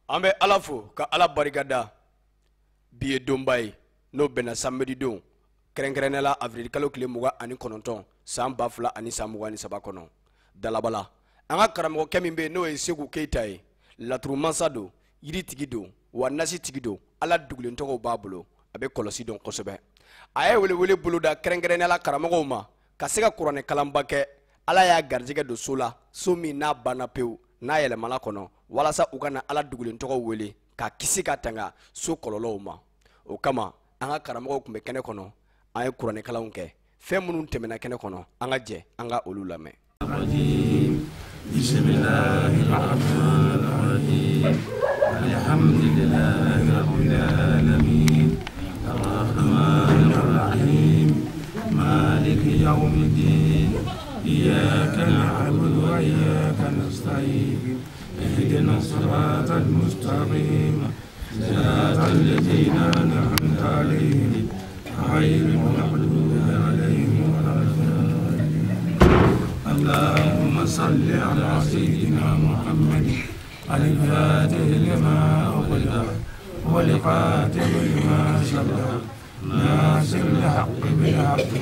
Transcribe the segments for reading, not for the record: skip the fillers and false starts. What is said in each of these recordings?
Ambe alafo ka ala barikada biye dombaye no bena samedi don krenkerenela avril kalo kile muga ani kononton san bafula ani samuga ni sabakono dalabala anga karamo kemimbe no e segu keita e latru mansado yiri tigido wa nasi tigido ala dugulen togo babulo abe kolosi don kosobe aye wele buluda krenkerenela karamo ma kasega kurane kalambake ala ya garjige do sola somi na bana peu na yele malakono walasa ukana ala dugulen togo wele ka kisi ka tanga so kololo ma o kama anga karamo kumbe kene kono ay kurane kalawun ke fe munun temena kene kono anga je anga olulame bismillahir rahmanir rahim alhamdulillahi rabbil alamin arrahmanir rahim maliki yawmiddin iyyaka na'budu wa iyyaka nasta'in اهدنا الصراط المستقيم صراط الذين أنعمت عليهم غير المغضوب عليهم ولا الضالين اللهم صل على سيدنا محمد الفاتح لما أغلق والخاتم لما سبق ناصر الحق بالحق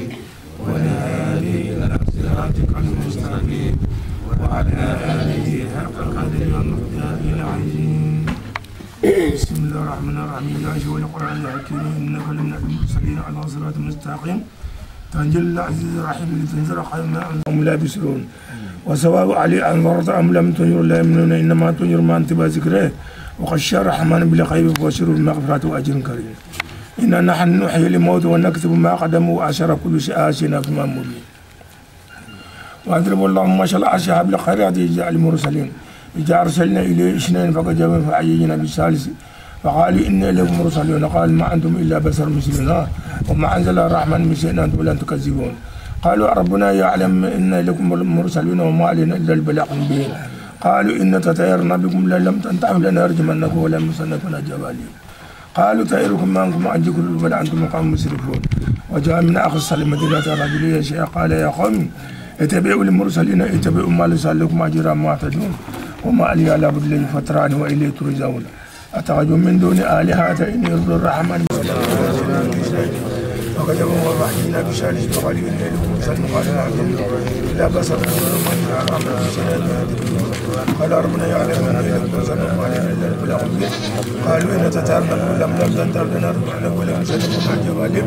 والهادي إلى صراطك المستقيم وعلى آله حق قدر ومقدار العظيم بسم الله الرحمن الرحيم يا أيها القرآن الحكيم إنك لمن المرسلين على صراط مستقيم تنزيل العزيز الرحيم لتنذر قوما هم لا يبصرون وسواء علي أنذرت أم لم تنذر لا يؤمنون إنما تنذر من اتبع ذكره وخشى الرحمن بالغيب وبشر بالمغفرة وأجر كريم إنا نحن نحيي الموت ونكتب ما قدموا وأشر كل شيء آتينا في إمام مبين وأضرب اللهم ما شاء الله أصحاب الخيرات يجعل المرسلين إذا أرسلنا إليه اثنين فكذبوا فعيينا بالثالث فقالوا إنا إليكم مرسلون قال ما أنتم إلا بشر مثلنا وما أنزل الرحمن من شيء أنتم لا تكذبون قالوا ربنا يعلم إنا إليكم مرسلون وما علينا إلا البلاغ المبين قالوا إن تطيرنا بكم لم تنتهوا لنرجمنكم ولم نصنكم جبالين قالوا طيركم معكم أنجكم بل أنتم قوم مسرفون وجاء من أخذ السلمة ذات رجلية شيء قال يا قوم اتبعوا المرسلين اتبعوا ما لسالكم أجرا ما اعتدون وما لي على بدلي فتران وإليه ترجعون أتخذوا من دون آلهة إن يرد الرحمن وكتبوا والرحمن بشارج وقالوا إن لكم سلم قال لا بصر من الرحمن قال ربنا يعلم أن لكم سلم قال إلا البلاغ قالوا إن تتعلم لم تنتهوا لنرجمنكم ولم نصنكم مع الجوالب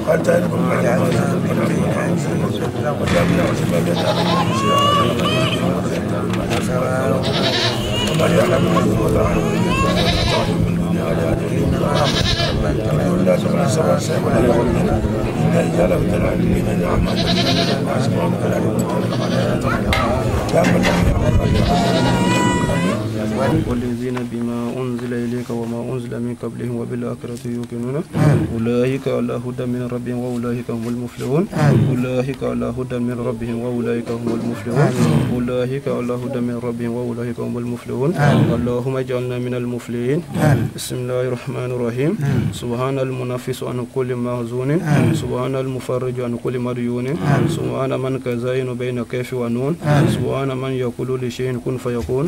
قال تعالوا من وجاء من أسباب يتعلم وما يعلم من دون آلهة لا تغنى سواء ولا يغنى إن إجالة العالمين نعمة وأسماء والذين بما أنزل إليك وما أنزل من قبلهم وبالآخرة يوقنون أولئك على هدى من ربهم وأولئك هم المفلحون أولئك على هدى من ربهم وأولئك هم المفلحون أولئك على هدى من ربهم وأولئك هم المفلحون اللهم اجعلنا من المفلحين بسم الله الرحمن الرحيم سبحان المنفس عن كل محزون سبحان المفرج عن كل مديون سبحان من كزين بين كيف ونون سبحان من يقول لشيء كن فيكون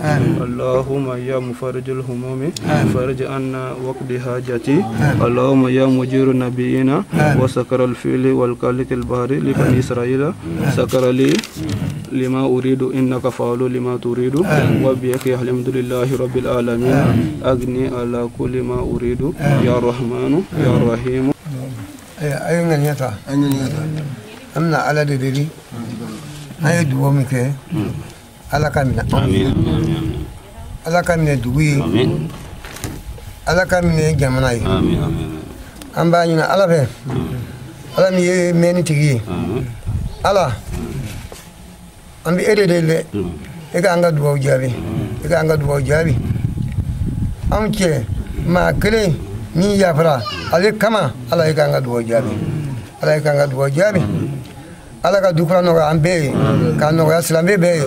اللهم يا مفرج الهموم فرج عنا وقد حاجتي اللهم يا مجير نبينا وسكر الفيل والكالك البحر لبني إسرائيل سكر لي لما أريد إنك فعل لما تريد وبيك الحمد لله رب العالمين أغني على كل ما أريد يا رحمن يا رحيم أين نيتا أمنا على دليلي هاي دوامك على كامنا على كامنا دوي على كامنا جمناي أم باينا على فين على مي مني تيجي على أم بيرد اللي إذا أنقذ دوا جابي إذا أنقذ دوا جابي أم كي ما كلي مي يافرا على كما على إذا أنقذ دوا جابي على إذا أنقذ دوا جابي على كدوكرا نورا أم بي كان نورا سلام بي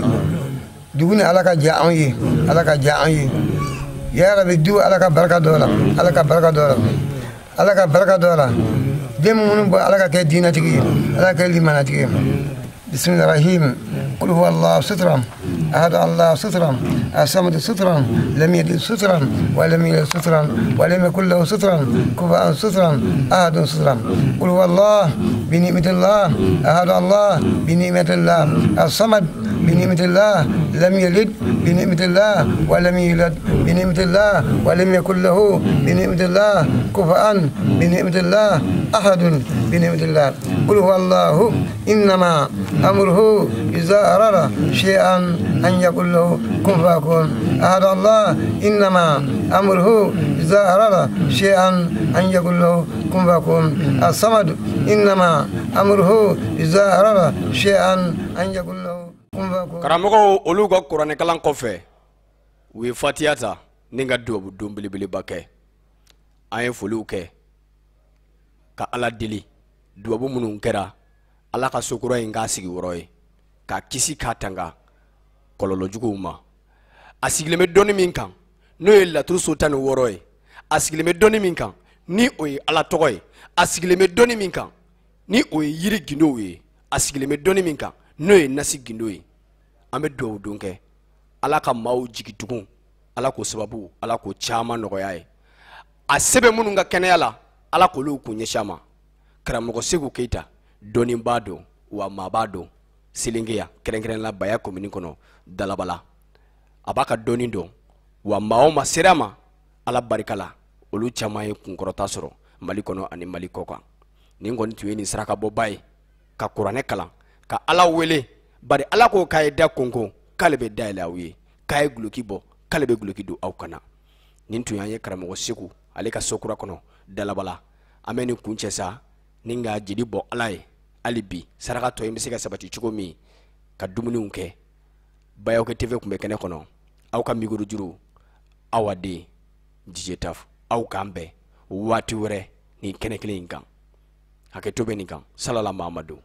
دوني على كجاءني على كجاءني يا رب دو على كبركة دولا على كبركة دولا على كبركة دولا دم من على كدينة تجي على كلمة تجي بسم الله الرحيم قل هو الله سترم أحد الله سترا الصمد سترا لم يلد سترا ولم يولد سترا ولم يكن له سترا كفوا سترا أحد سترا قل هو الله بنعمة الله أحد الله بنعمة الله الصمد بنعمة الله لم يلد بنعمة الله ولم يولد بنعمة الله ولم يكن له بنعمة الله كفوا بنعمة الله أحد بنعمة الله قل هو الله إنما أمره إذا أراد شيئا أن يقول له كن فيكون أحد الله إنما أمره إذا أراد شيئا أن يقول له كن فيكون الصمد إنما أمره إذا أراد شيئا أن يقول له كن فيكون karamogo olu ka Kuranɛ kalan kɔfɛ u ye Fatiha ta ni ka duwawu don belebeleba kɛ an ye foliw kɛ ka Ala deli duwawu minnu kɛra Ala ka sokura in k'a sigi wɔrɔ ye ka kisi k'a tanga kɔlɔlɔjuguw ma a sigilen bɛ dɔnni min kan n'o ye laturu so 16 ye a sigilen bɛ dɔnni min kan ni o ye Ala tɔgɔ ye a sigilen bɛ dɔnni min kan ni o ye yiri gindow ye a sigilen bɛ dɔnni min kan n'o ye nasi gindo ye an bɛ duwawu don kɛ Ala ka maaw jigi tugun Ala ko sababu Ala ko caman nɔgɔya ye a sɛbɛn minnu ka kɛnɛya la Ala k'olu kun ɲɛsin a ma karamɔgɔ Segu Keita dɔnnibaa don wa maabaa don Selengeya kɛrɛnkɛrɛnnenya Baya commune kɔnɔ Dalabala a b'a ka dɔnni dɔn wa maa o maa sera a ma Ala barika la olu caman ye kunkɔrɔta sɔrɔ Mali kɔnɔ ani Mali kɔ kan nin kɔni tun ye nin sarakabɔba ye ka kuranɛ kalan ka Ala wele bari Ala ko k'a ye da konko k'ale bɛ dayɛlɛ aw ye k'a ye guloki bɔ k'ale bɛ guloki don aw kana nin tun y'an ye karamɔgɔ Segu ale ka sokura kɔnɔ Dalabala an bɛ nin kun cɛ sa ni ka jeli bɔ Ala ye hali bi saraka tɔ in bɛ se ka sabati cogo min ka dumuniw kɛ Bayawkɛ TV tun bɛ kɛnɛ kɔnɔ aw ka micro juru Awa den DJ Taf aw k'an bɛn waati wɛrɛ nin kɛnɛ kelen in kan hakɛto bɛ nin kan salala Mahamadu